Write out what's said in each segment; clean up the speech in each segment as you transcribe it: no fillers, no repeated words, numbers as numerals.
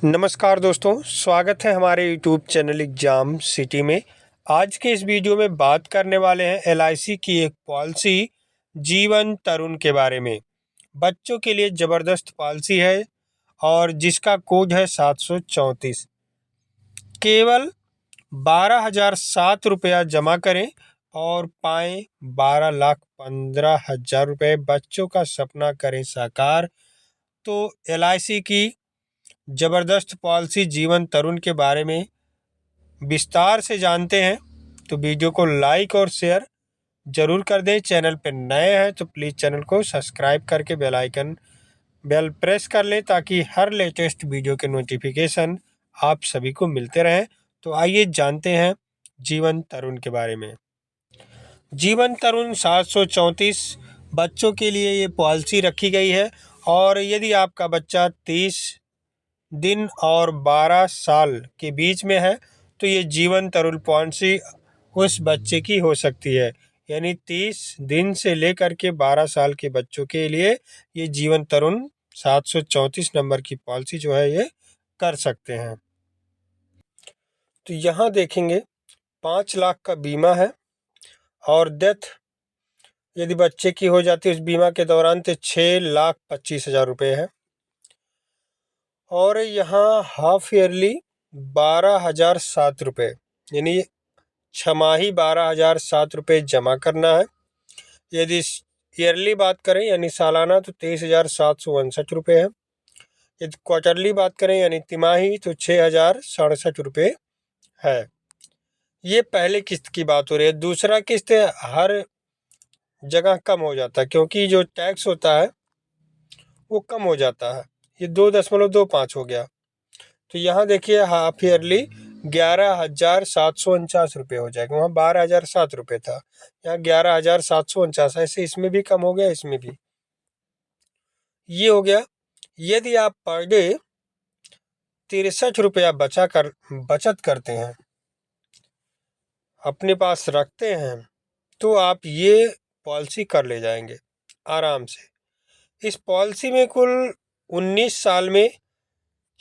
नमस्कार दोस्तों, स्वागत है हमारे यूट्यूब चैनल एग्जाम सिटी में। आज के इस वीडियो में बात करने वाले हैं एलआईसी की एक पॉलिसी जीवन तरुण के बारे में। बच्चों के लिए ज़बरदस्त पॉलिसी है और जिसका कोड है 734। केवल 12,007 जमा करें और पाएँ 12,15,000 रुपये। बच्चों का सपना करें साकार। तो एलआईसी की ज़बरदस्त पॉलिसी जीवन तरुण के बारे में विस्तार से जानते हैं, तो वीडियो को लाइक और शेयर ज़रूर कर दें। चैनल पर नए हैं तो प्लीज़ चैनल को सब्सक्राइब करके बेल प्रेस कर लें ताकि हर लेटेस्ट वीडियो के नोटिफिकेशन आप सभी को मिलते रहें। तो आइए जानते हैं जीवन तरुण के बारे में। जीवन तरुण 734 बच्चों के लिए ये पॉलिसी रखी गई है और यदि आपका बच्चा 30 दिन और 12 साल के बीच में है तो ये जीवन तरुण पॉलिसी उस बच्चे की हो सकती है। यानी 30 दिन से लेकर के 12 साल के बच्चों के लिए ये जीवन तरुण 734 नंबर की पॉलिसी जो है ये कर सकते हैं। तो यहाँ देखेंगे 5 लाख का बीमा है और डेथ यदि बच्चे की हो जाती है उस बीमा के दौरान तो 6,25,000 रुपये है। और यहाँ हाफ ईयरली 12,007 रुपये, यानी छमाही 12,007 रुपये जमा करना है। यदि ईयरली बात करें यानी सालाना तो 23,759 रुपये है। यदि क्वार्टरली बात करें यानी तिमाही तो 6,067 रुपये है। ये पहले किस्त की बात हो रही है। दूसरा किस्त हर जगह कम हो जाता है क्योंकि जो टैक्स होता है वो कम हो जाता है। ये 2.25 हो गया। तो यहाँ देखिए हाफ ईयरली 11,749 रुपये हो जाएगा। वहाँ 12,007 रुपये था, यहाँ 11,749। ऐसे इसमें भी कम हो गया, इसमें भी ये हो गया। यदि आप पर डे 63 रुपया बचत करते हैं, अपने पास रखते हैं, तो आप ये पॉलिसी कर ले जाएंगे आराम से। इस पॉलिसी में कुल 19 साल में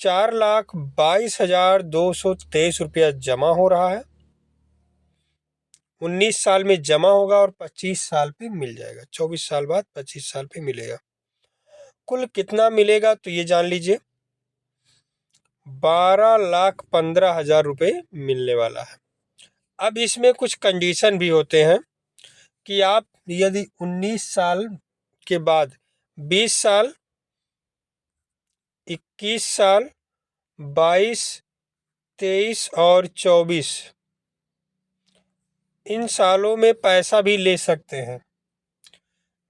4,22,223 रुपया जमा हो रहा है। 19 साल में जमा होगा और 25 साल पे मिल जाएगा। 24 साल बाद 25 साल पे मिलेगा। कुल कितना मिलेगा तो ये जान लीजिए, 12,15,000 रुपये मिलने वाला है। अब इसमें कुछ कंडीशन भी होते हैं कि आप यदि 19 साल के बाद 20 साल, 21 साल, 22, 23 और 24 इन सालों में पैसा भी ले सकते हैं।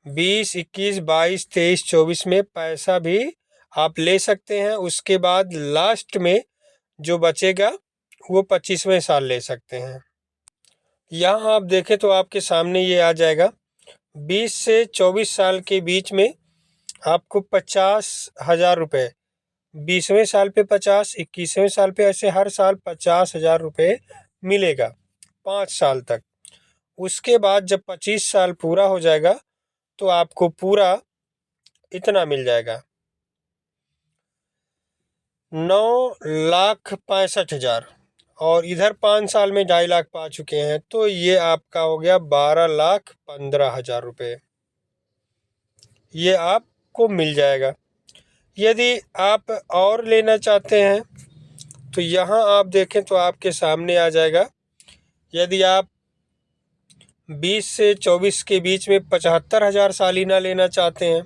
20, 21, 22, 23, 24 में पैसा भी आप ले सकते हैं। उसके बाद लास्ट में जो बचेगा वो 25वें साल ले सकते हैं। यहाँ आप देखें तो आपके सामने ये आ जाएगा। 20 से 24 साल के बीच में आपको 50,000 रुपये, 20वें साल पे 50, 21वें साल पे, ऐसे हर साल 50,000 रुपये मिलेगा 5 साल तक। उसके बाद जब 25 साल पूरा हो जाएगा तो आपको पूरा इतना मिल जाएगा, 9,65,000। और इधर 5 साल में 2.5 लाख पा चुके हैं तो ये आपका हो गया 12,15,000 रुपये। ये आपको मिल जाएगा। यदि आप और लेना चाहते हैं तो यहाँ आप देखें तो आपके सामने आ जाएगा। यदि आप 20 से 24 के बीच में 75,000 सालाना लेना चाहते हैं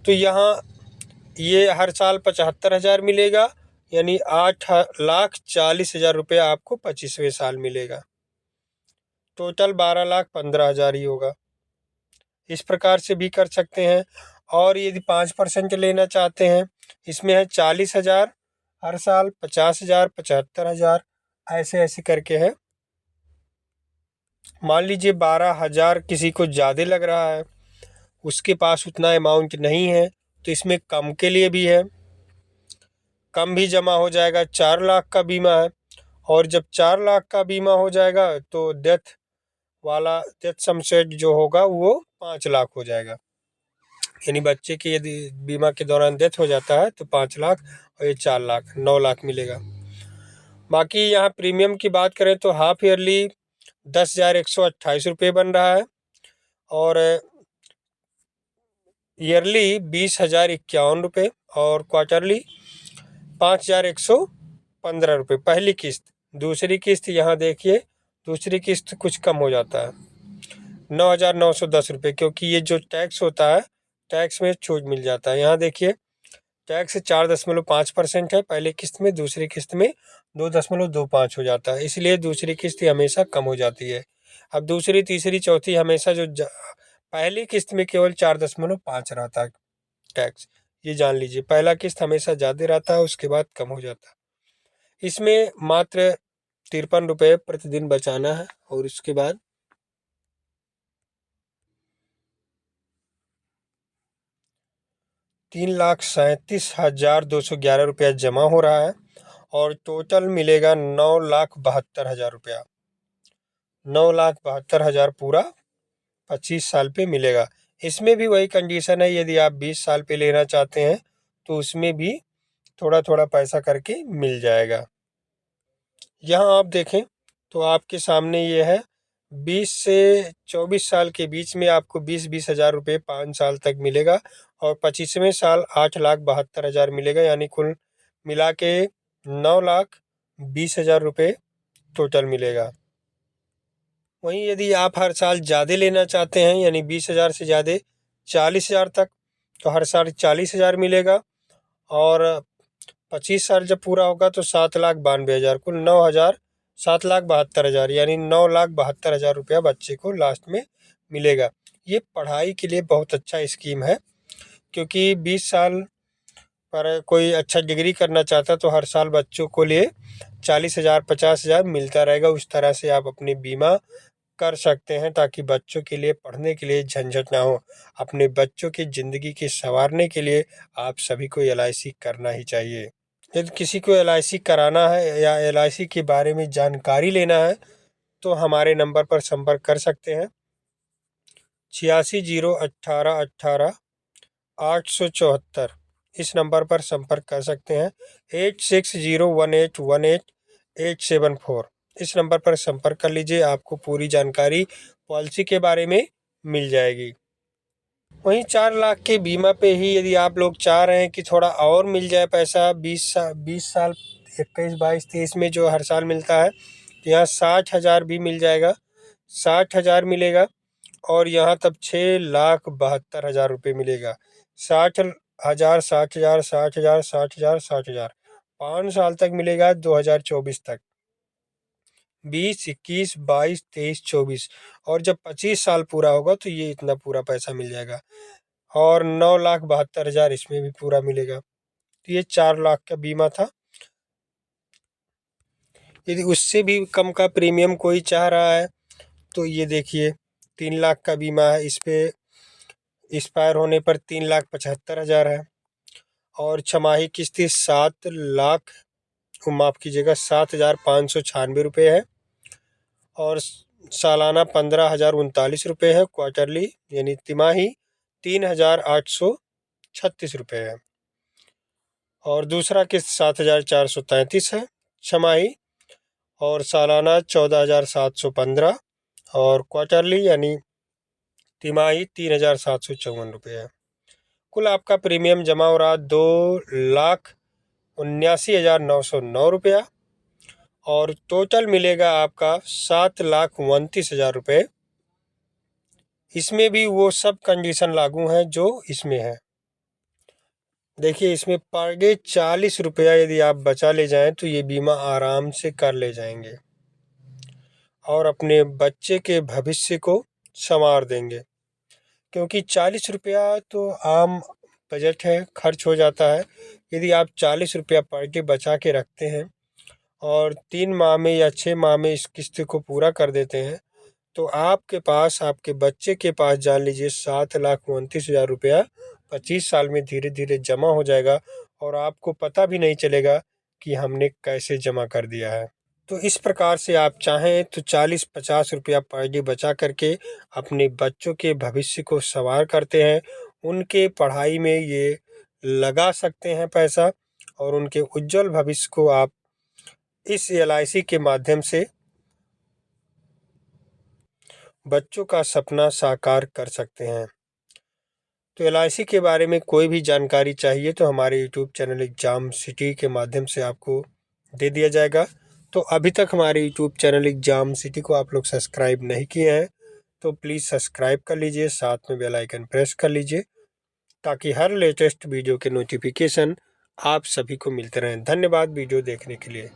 तो यहाँ ये हर साल 75,000 मिलेगा, यानी 8,40,000 रुपये आपको 25वें साल मिलेगा। टोटल 12,15,000 ही होगा। इस प्रकार से भी कर सकते हैं। और यदि 5% लेना चाहते हैं, इसमें है 40,000 हर साल, 50,000, 75,000, ऐसे ऐसे करके है। मान लीजिए 12,000 किसी को ज़्यादा लग रहा है, उसके पास उतना अमाउंट नहीं है, तो इसमें कम के लिए भी है, कम भी जमा हो जाएगा। 4 लाख का बीमा है और जब 4 लाख का बीमा हो जाएगा तो डेथ सम सेट जो होगा वो 5 लाख हो जाएगा। यानी बच्चे की यदि बीमा के दौरान डेथ हो जाता है तो 5 लाख, और ये 4 लाख, 9 लाख मिलेगा। बाकी यहाँ प्रीमियम की बात करें तो हाफ ईयरली 10,128 रुपये बन रहा है, और ईयरली 20,051 रुपये, और क्वार्टरली 5,115 रुपये पहली किस्त। दूसरी किस्त यहाँ देखिए, दूसरी किस्त कुछ कम हो जाता है, 9,910 रुपये, क्योंकि ये जो टैक्स होता है, टैक्स में छूट मिल जाता है। यहाँ देखिए टैक्स 4.5% है पहली किस्त में, दूसरी किस्त में 2.25 हो जाता है, इसलिए दूसरी किस्त हमेशा कम हो जाती है। अब दूसरी, तीसरी, चौथी हमेशा पहली किस्त में केवल 4.5 रहता है टैक्स, ये जान लीजिए। पहला किस्त हमेशा ज़्यादा रहता है, उसके बाद कम हो जाता है। इसमें मात्र 53 रुपये प्रतिदिन बचाना है, और उसके बाद 3,37,211 रुपया जमा हो रहा है, और टोटल मिलेगा 9,72,000 रुपया। 9,72,000 पूरा 25 साल पे मिलेगा। इसमें भी वही कंडीशन है, यदि आप 20 साल पे लेना चाहते हैं तो उसमें भी थोड़ा थोड़ा पैसा करके मिल जाएगा। यहाँ आप देखें तो आपके सामने ये है, 20 से 24 साल के बीच में आपको 20-20 हज़ार रुपये 5 साल तक मिलेगा, और 25वें साल 8,72,000 मिलेगा, यानी कुल मिला के 9,20,000 रुपये टोटल मिलेगा। वहीं यदि आप हर साल ज़्यादा लेना चाहते हैं, यानी 20,000 से ज़्यादा 40,000 तक, तो हर साल 40,000 मिलेगा, और 25 साल जब पूरा होगा तो 7,92,000, कुल 7,72,000, यानी 9,72,000 रुपया बच्चे को लास्ट में मिलेगा। ये पढ़ाई के लिए बहुत अच्छा स्कीम है, क्योंकि 20 साल पर कोई अच्छा डिग्री करना चाहता तो हर साल बच्चों को लिए 40,000, 50,000 मिलता रहेगा। उस तरह से आप अपनी बीमा कर सकते हैं, ताकि बच्चों के लिए पढ़ने के लिए झंझट ना हो। अपने बच्चों की ज़िंदगी के संवारने के लिए आप सभी को LIC करना ही चाहिए। यदि किसी को LIC कराना है या LIC के बारे में जानकारी लेना है तो हमारे नंबर पर संपर्क कर सकते हैं, 86,018,18,874। इस नंबर पर संपर्क कर सकते हैं, 8601818874। इस नंबर पर संपर्क कर लीजिए, आपको पूरी जानकारी पॉलिसी के बारे में मिल जाएगी। वहीं 4 लाख के बीमा पे ही यदि आप लोग चाह रहे हैं कि थोड़ा और मिल जाए पैसा, 20 साल 21, 22, 23 में जो हर साल मिलता है, तो यहाँ 60,000 भी मिल जाएगा, 60,000 मिलेगा, और यहाँ तब 6,72,000 रुपये मिलेगा। 60,000, 60,000, 60,000, 60,000, 60,000, 5 साल तक मिलेगा, 2024 तक, 20, 21, 22, 23, 24, और जब 25 साल पूरा होगा तो ये इतना पूरा पैसा मिल जाएगा, और 9,72,000 इसमें भी पूरा मिलेगा। तो ये 4 लाख का बीमा था। यदि उससे भी कम का प्रीमियम कोई चाह रहा है तो ये देखिए 3 लाख का बीमा है, इस पे एक्सपायर होने पर 3,75,000 है, और छमाही किस्ती 7 लाख, माफ़ कीजिएगा, 7,596 रुपये है, और सालाना 15,039 रुपये है, क्वार्टरली यानी तिमाही 3,836 रुपये है, और दूसरा किस्त 7,433 है छमाही, और सालाना 14,715, और क्वार्टरली यानी तिमाही 3,754 रुपये है। कुल आपका प्रीमियम जमा हो रहा 2,79,909 रुपया, और टोटल मिलेगा आपका 7,29,000 रुपये। इसमें भी वो सब कंडीशन लागू हैं जो इसमें है। देखिए इसमें पर डे 40 रुपया यदि आप बचा ले जाएं तो ये बीमा आराम से कर ले जाएंगे, और अपने बच्चे के भविष्य को संवार देंगे, क्योंकि 40 रुपया तो आम बजट है, खर्च हो जाता है। यदि आप 40 रुपया पर डे बचा के रखते हैं और 3 माह में या 6 माह में इस किस्त को पूरा कर देते हैं, तो आपके पास, आपके बच्चे के पास जान लीजिए 7,29,000 रुपया 25 साल में धीरे धीरे जमा हो जाएगा, और आपको पता भी नहीं चलेगा कि हमने कैसे जमा कर दिया है। तो इस प्रकार से आप चाहें तो 40-50 रुपया पर डे बचा करके अपने बच्चों के भविष्य को संवार करते हैं, उनके पढ़ाई में ये लगा सकते हैं पैसा, और उनके उज्जवल भविष्य को आप इस LIC के माध्यम से बच्चों का सपना साकार कर सकते हैं। तो LIC के बारे में कोई भी जानकारी चाहिए तो हमारे YouTube चैनल एग्जाम सिटी के माध्यम से आपको दे दिया जाएगा। तो अभी तक हमारे YouTube चैनल एग्जाम सिटी को आप लोग सब्सक्राइब नहीं किए हैं तो प्लीज़ सब्सक्राइब कर लीजिए, साथ में बेल आइकन प्रेस कर लीजिए ताकि हर लेटेस्ट वीडियो के नोटिफिकेशन आप सभी को मिलते रहें। धन्यवाद वीडियो देखने के लिए।